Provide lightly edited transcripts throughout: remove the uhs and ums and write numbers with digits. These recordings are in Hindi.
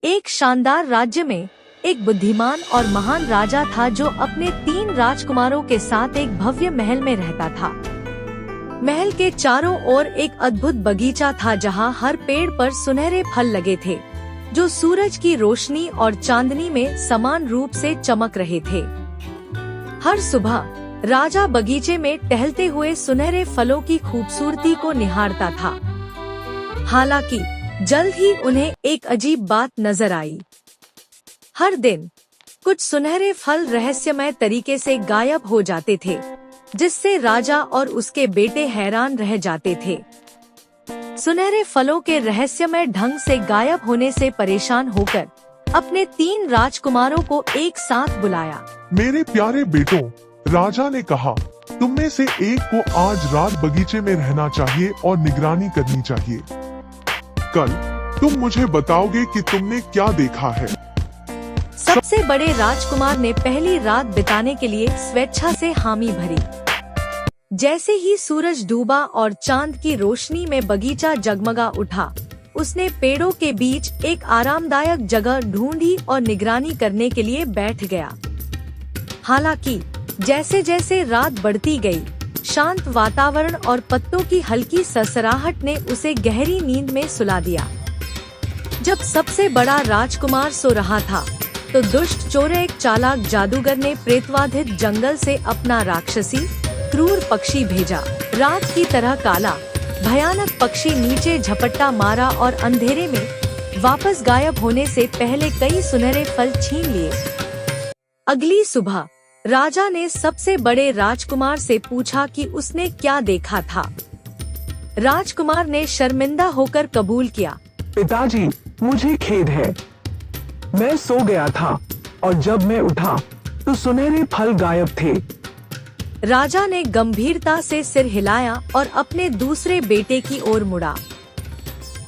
एक शानदार राज्य में एक बुद्धिमान और महान राजा था जो अपने 3 राजकुमारों के साथ एक भव्य महल में रहता था। महल के चारों ओर एक अद्भुत बगीचा था जहां हर पेड़ पर सुनहरे फल लगे थे जो सूरज की रोशनी और चांदनी में समान रूप से चमक रहे थे। हर सुबह राजा बगीचे में टहलते हुए सुनहरे फलों की खूबसूरती को निहारता था। हालांकि जल्द ही उन्हें एक अजीब बात नजर आई। हर दिन कुछ सुनहरे फल रहस्यमय तरीके से गायब हो जाते थे, जिससे राजा और उसके बेटे हैरान रह जाते थे। सुनहरे फलों के रहस्यमय ढंग से गायब होने से परेशान होकर अपने 3 राजकुमारों को एक साथ बुलाया। मेरे प्यारे बेटों, राजा ने कहा तुम में से एक को आज रात बगीचे में रहना चाहिए और निगरानी करनी चाहिए। कल तुम मुझे बताओगे कि तुमने क्या देखा है। सबसे बड़े राजकुमार ने पहली रात बिताने के लिए स्वेच्छा से हामी भरी। जैसे ही सूरज डूबा और चांद की रोशनी में बगीचा जगमगा उठा, उसने पेड़ों के बीच एक आरामदायक जगह ढूंढी और निगरानी करने के लिए बैठ गया। हालांकि जैसे जैसे रात बढ़ती गई, शांत वातावरण और पत्तों की हल्की सरसराहट ने उसे गहरी नींद में सुला दिया। जब सबसे बड़ा राजकुमार सो रहा था, तो दुष्ट चोर एक चालाक जादूगर ने प्रेतवाधित जंगल से अपना राक्षसी क्रूर पक्षी भेजा। रात की तरह काला भयानक पक्षी नीचे झपट्टा मारा और अंधेरे में वापस गायब होने से पहले कई सुनहरे फल छीन लिए। अगली सुबह राजा ने सबसे बड़े राजकुमार से पूछा कि उसने क्या देखा था। राजकुमार ने शर्मिंदा होकर कबूल किया, पिताजी, मुझे खेद है। मैं सो गया था और जब मैं उठा तो सुनहरे फल गायब थे। राजा ने गंभीरता से सिर हिलाया और अपने दूसरे बेटे की ओर मुड़ा।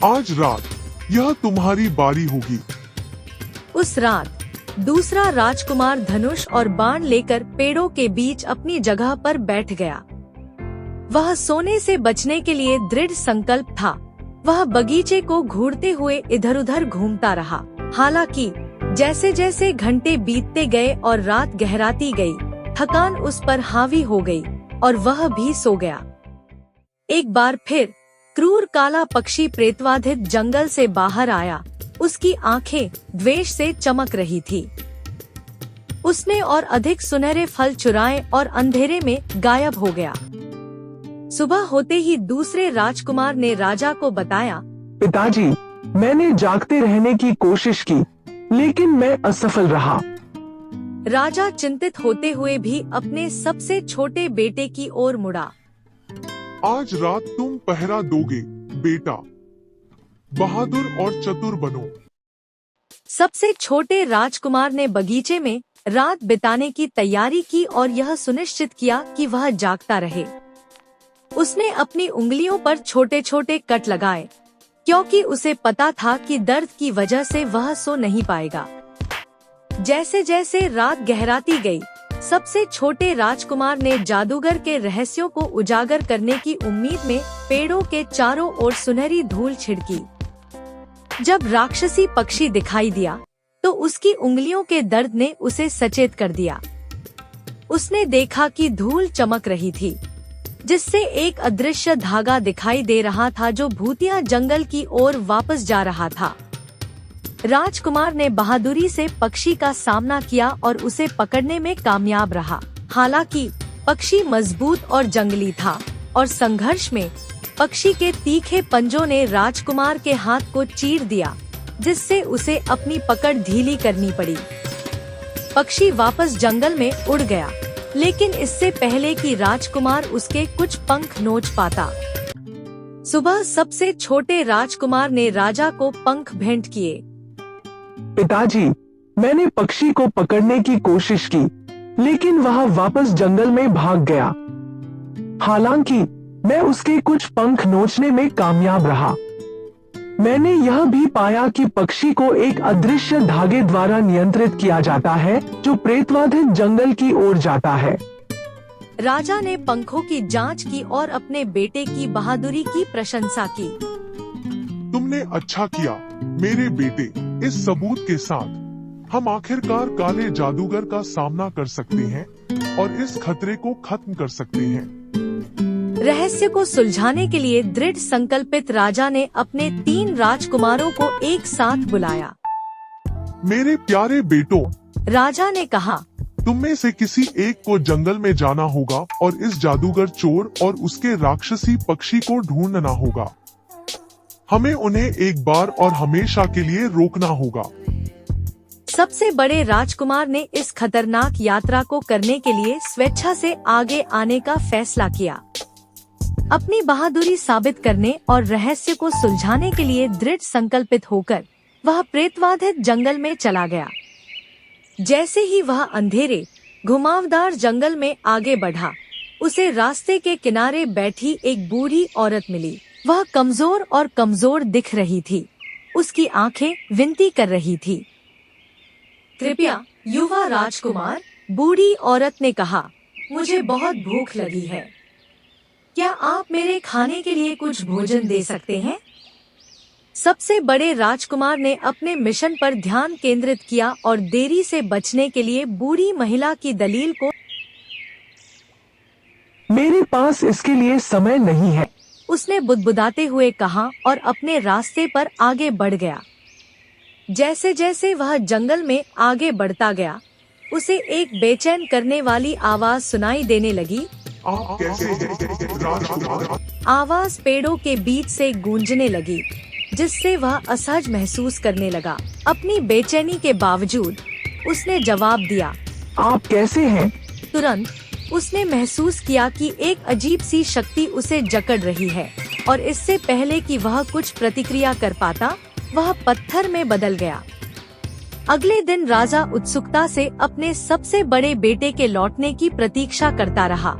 आज रात यह तुम्हारी बारी होगी। उस रात दूसरा राजकुमार धनुष और बाण लेकर पेड़ों के बीच अपनी जगह पर बैठ गया। वह सोने से बचने के लिए दृढ़ संकल्प था। वह बगीचे को घूरते हुए इधर उधर घूमता रहा। हालांकि जैसे जैसे घंटे बीतते गए और रात गहराती गई, थकान उस पर हावी हो गई और वह भी सो गया। एक बार फिर क्रूर काला पक्षी प्रेतवाधित जंगल से बाहर आया। उसकी आंखें द्वेष से चमक रही थी। उसने और अधिक सुनहरे फल चुराए और अंधेरे में गायब हो गया। सुबह होते ही दूसरे राजकुमार ने राजा को बताया, पिताजी, मैंने जागते रहने की कोशिश की, लेकिन मैं असफल रहा। राजा चिंतित होते हुए भी अपने सबसे छोटे बेटे की ओर मुड़ा। आज रात तुम पहरा दोगे बेटा। बहादुर और चतुर बनो। सबसे छोटे राजकुमार ने बगीचे में रात बिताने की तैयारी की और यह सुनिश्चित किया कि वह जागता रहे। उसने अपनी उंगलियों पर छोटे छोटे कट लगाए, क्योंकि उसे पता था कि दर्द की वजह से वह सो नहीं पाएगा। जैसे जैसे रात गहराती गई, सबसे छोटे राजकुमार ने जादूगर के रहस्यों को उजागर करने की उम्मीद में पेड़ों के चारों ओर सुनहरी धूल छिड़की। जब राक्षसी पक्षी दिखाई दिया, तो उसकी उंगलियों के दर्द ने उसे सचेत कर दिया। उसने देखा कि धूल चमक रही थी, जिससे एक अदृश्य धागा दिखाई दे रहा था जो भूतिया जंगल की ओर वापस जा रहा था। राजकुमार ने बहादुरी से पक्षी का सामना किया और उसे पकड़ने में कामयाब रहा। हालांकि पक्षी मजबूत और जंगली था और संघर्ष में पक्षी के तीखे पंजों ने राजकुमार के हाथ को चीर दिया, जिससे उसे अपनी पकड़ ढीली करनी पड़ी। पक्षी वापस जंगल में उड़ गया, लेकिन इससे पहले कि राजकुमार उसके कुछ पंख नोच पाता। सुबह सबसे छोटे राजकुमार ने राजा को पंख भेंट किए। पिताजी, मैंने पक्षी को पकड़ने की कोशिश की, लेकिन वह वापस जंगल में भाग गया। हालांकि मैं उसके कुछ पंख नोचने में कामयाब रहा। मैंने यह भी पाया कि पक्षी को एक अदृश्य धागे द्वारा नियंत्रित किया जाता है, जो प्रेतवाधित जंगल की ओर जाता है। राजा ने पंखों की जांच की और अपने बेटे की बहादुरी की प्रशंसा की। तुमने अच्छा किया मेरे बेटे। इस सबूत के साथ हम आखिरकार काले जादूगर का सामना कर सकते हैं और इस खतरे को खत्म कर सकते हैं। रहस्य को सुलझाने के लिए दृढ़ संकल्पित राजा ने अपने 3 राजकुमारों को एक साथ बुलाया। मेरे प्यारे बेटों, राजा ने कहा, तुम में से किसी एक को जंगल में जाना होगा और इस जादूगर चोर और उसके राक्षसी पक्षी को ढूंढना होगा। हमें उन्हें एक बार और हमेशा के लिए रोकना होगा। सबसे बड़े राजकुमार ने इस खतरनाक यात्रा को करने के लिए स्वेच्छा से आगे आने का फैसला किया। अपनी बहादुरी साबित करने और रहस्य को सुलझाने के लिए दृढ़ संकल्पित होकर वह प्रेतवाधित जंगल में चला गया। जैसे ही वह अंधेरे घुमावदार जंगल में आगे बढ़ा, उसे रास्ते के किनारे बैठी एक बूढ़ी औरत मिली। वह कमजोर और कमजोर दिख रही थी। उसकी आंखें विनती कर रही थी। कृपया युवा राजकुमार, बूढ़ी औरत ने कहा, मुझे बहुत भूख लगी है। क्या आप मेरे खाने के लिए कुछ भोजन दे सकते हैं? सबसे बड़े राजकुमार ने अपने मिशन पर ध्यान केंद्रित किया और देरी से बचने के लिए बूढ़ी महिला की दलील को, मेरे पास इसके लिए समय नहीं है, उसने बुदबुदाते हुए कहा और अपने रास्ते पर आगे बढ़ गया। जैसे जैसे वह जंगल में आगे बढ़ता गया, उसे एक बेचैन करने वाली आवाज सुनाई देने लगी। आप कैसे हैं, राजकुमार? आवाज पेड़ों के बीच से गूंजने लगी, जिससे वह असहज महसूस करने लगा। अपनी बेचैनी के बावजूद उसने जवाब दिया, आप कैसे हैं? तुरंत उसने महसूस किया कि एक अजीब सी शक्ति उसे जकड़ रही है और इससे पहले कि वह कुछ प्रतिक्रिया कर पाता, वह पत्थर में बदल गया। अगले दिन राजा उत्सुकता से अपने सबसे बड़े बेटे के लौटने की प्रतीक्षा करता रहा,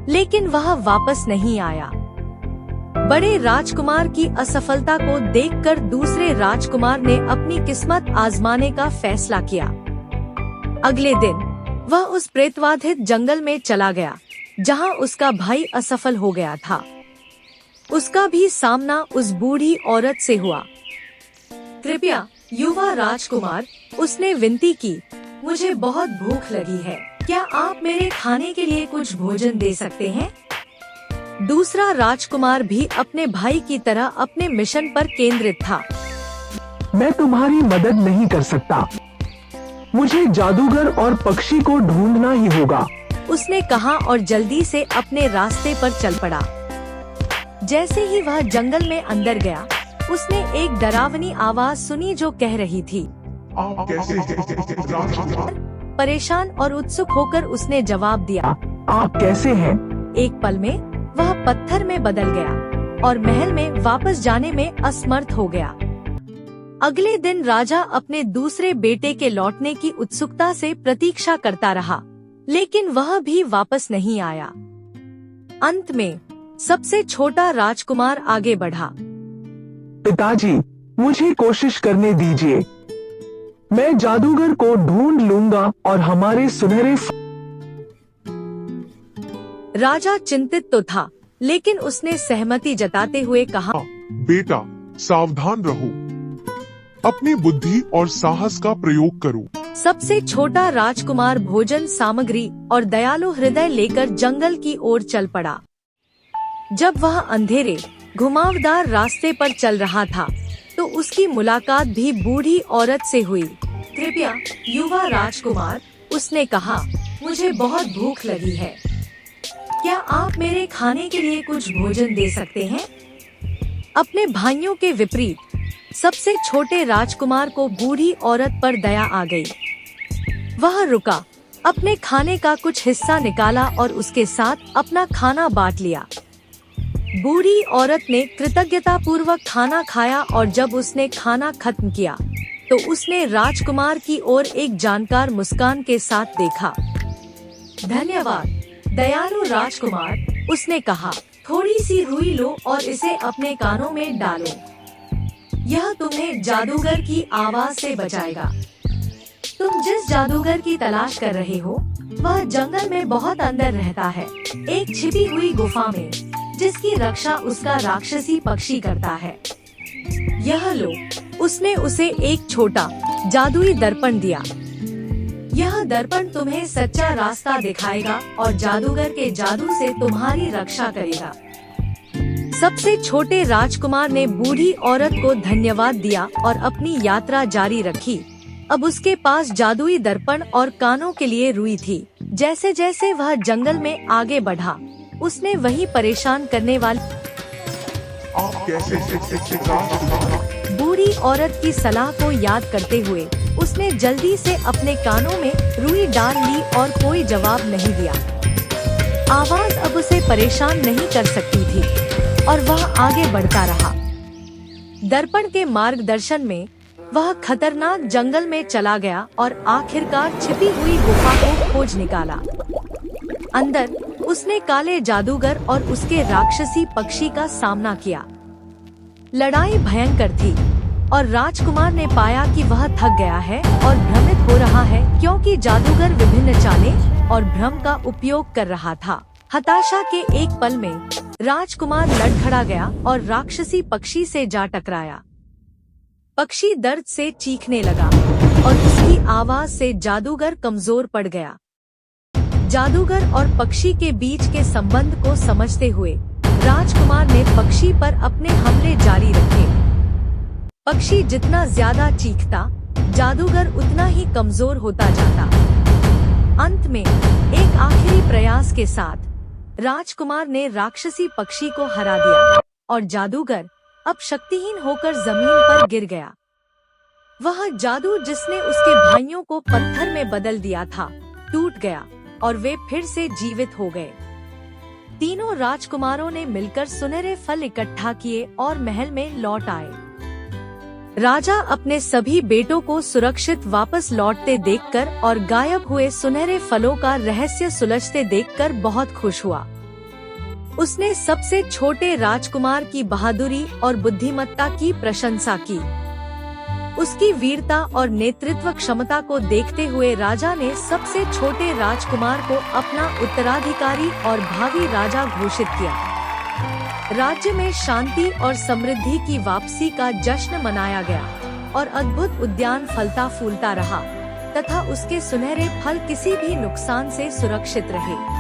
लेकिन वह वापस नहीं आया। बड़े राजकुमार की असफलता को देखकर दूसरे राजकुमार ने अपनी किस्मत आजमाने का फैसला किया। अगले दिन वह उस प्रेतवाधित जंगल में चला गया, जहां उसका भाई असफल हो गया था। उसका भी सामना उस बूढ़ी औरत से हुआ। कृपया युवा राजकुमार, उसने विनती की, मुझे बहुत भूख लगी है। क्या आप मेरे खाने के लिए कुछ भोजन दे सकते हैं? दूसरा राजकुमार भी अपने भाई की तरह अपने मिशन पर केंद्रित था। मैं तुम्हारी मदद नहीं कर सकता, मुझे जादूगर और पक्षी को ढूंढना ही होगा, उसने कहा और जल्दी से अपने रास्ते पर चल पड़ा। जैसे ही वह जंगल में अंदर गया, उसने एक डरावनी आवाज सुनी जो कह रही थी, आप कैसे हैं, राजकुमार? परेशान और उत्सुक होकर उसने जवाब दिया, आप कैसे हैं? एक पल में वह पत्थर में बदल गया और महल में वापस जाने में असमर्थ हो गया। अगले दिन राजा अपने दूसरे बेटे के लौटने की उत्सुकता से प्रतीक्षा करता रहा, लेकिन वह भी वापस नहीं आया। अंत में सबसे छोटा राजकुमार आगे बढ़ा। पिताजी, मुझे कोशिश करने दीजिए, मैं जादूगर को ढूंढ लूंगा और हमारे सुनहरे राजा चिंतित तो था, लेकिन उसने सहमति जताते हुए कहा, बेटा, सावधान रहो, अपनी बुद्धि और साहस का प्रयोग करो। सबसे छोटा राजकुमार भोजन सामग्री और दयालु हृदय लेकर जंगल की ओर चल पड़ा। जब वह अंधेरे घुमावदार रास्ते पर चल रहा था, तो उसकी मुलाकात भी बूढ़ी औरत से हुई। कृपया युवा राजकुमार, उसने कहा, मुझे बहुत भूख लगी है। क्या आप मेरे खाने के लिए कुछ भोजन दे सकते हैं? अपने भाइयों के विपरीत सबसे छोटे राजकुमार को बूढ़ी औरत पर दया आ गई। वह रुका, अपने खाने का कुछ हिस्सा निकाला और उसके साथ अपना खाना बांट लिया। बूढ़ी औरत ने कृतज्ञता पूर्वक खाना खाया और जब उसने खाना खत्म किया, तो उसने राजकुमार की ओर एक जानकार मुस्कान के साथ देखा। धन्यवाद दयालु राजकुमार, उसने कहा, थोड़ी सी रुई लो और इसे अपने कानों में डालो। यह तुम्हें जादूगर की आवाज से बचाएगा। तुम जिस जादूगर की तलाश कर रहे हो, वह जंगल में बहुत अंदर रहता है, एक छिपी हुई गुफा में, जिसकी रक्षा उसका राक्षसी पक्षी करता है। यह लो, उसने उसे एक छोटा जादुई दर्पण दिया। यह दर्पण तुम्हें सच्चा रास्ता दिखाएगा और जादूगर के जादू से तुम्हारी रक्षा करेगा। सबसे छोटे राजकुमार ने बूढ़ी औरत को धन्यवाद दिया और अपनी यात्रा जारी रखी। अब उसके पास जादुई दर्पण और कानों के लिए रुई थी। जैसे जैसे वह जंगल में आगे बढ़ा, उसने वही परेशान करने वाली आप कैसे राजकुमार? बूढ़ी औरत की सलाह को याद करते हुए उसने जल्दी से अपने कानों में रुई डाल ली और कोई जवाब नहीं दिया। आवाज अब उसे परेशान नहीं कर सकती थी और वह आगे बढ़ता रहा। दर्पण के मार्गदर्शन में वह खतरनाक जंगल में चला गया और आखिरकार छिपी हुई गुफा को खोज निकाला। अंदर उसने काले जादूगर और उसके राक्षसी पक्षी का सामना किया। लड़ाई भयंकर थी और राजकुमार ने पाया कि वह थक गया है और भ्रमित हो रहा है, क्योंकि जादूगर विभिन्न चालें और भ्रम का उपयोग कर रहा था। हताशा के एक पल में राजकुमार लड़खड़ा गया और राक्षसी पक्षी से जा टकराया। पक्षी दर्द से चीखने लगा और उसकी आवाज से जादूगर कमजोर पड़ गया। जादूगर और पक्षी के बीच के संबंध को समझते हुए राजकुमार ने पक्षी पर अपने हमले जारी रखे। पक्षी जितना ज्यादा चीखता, जादूगर उतना ही कमजोर होता जाता। अंत में एक आखिरी प्रयास के साथ राजकुमार ने राक्षसी पक्षी को हरा दिया और जादूगर अब शक्तिहीन होकर जमीन पर गिर गया। वह जादू जिसने उसके भाइयों को पत्थर में बदल दिया था, टूट गया और वे फिर से जीवित हो गए। तीनों राजकुमारों ने मिलकर सुनहरे फल इकट्ठा किए और महल में लौट आए। राजा अपने सभी बेटों को सुरक्षित वापस लौटते देखकर और गायब हुए सुनहरे फलों का रहस्य सुलझते देखकर बहुत खुश हुआ। उसने सबसे छोटे राजकुमार की बहादुरी और बुद्धिमत्ता की प्रशंसा की। उसकी वीरता और नेतृत्व क्षमता को देखते हुए राजा ने सबसे छोटे राजकुमार को अपना उत्तराधिकारी और भावी राजा घोषित किया। राज्य में शांति और समृद्धि की वापसी का जश्न मनाया गया और अद्भुत उद्यान फलता फूलता रहा तथा उसके सुनहरे फल किसी भी नुकसान से सुरक्षित रहे।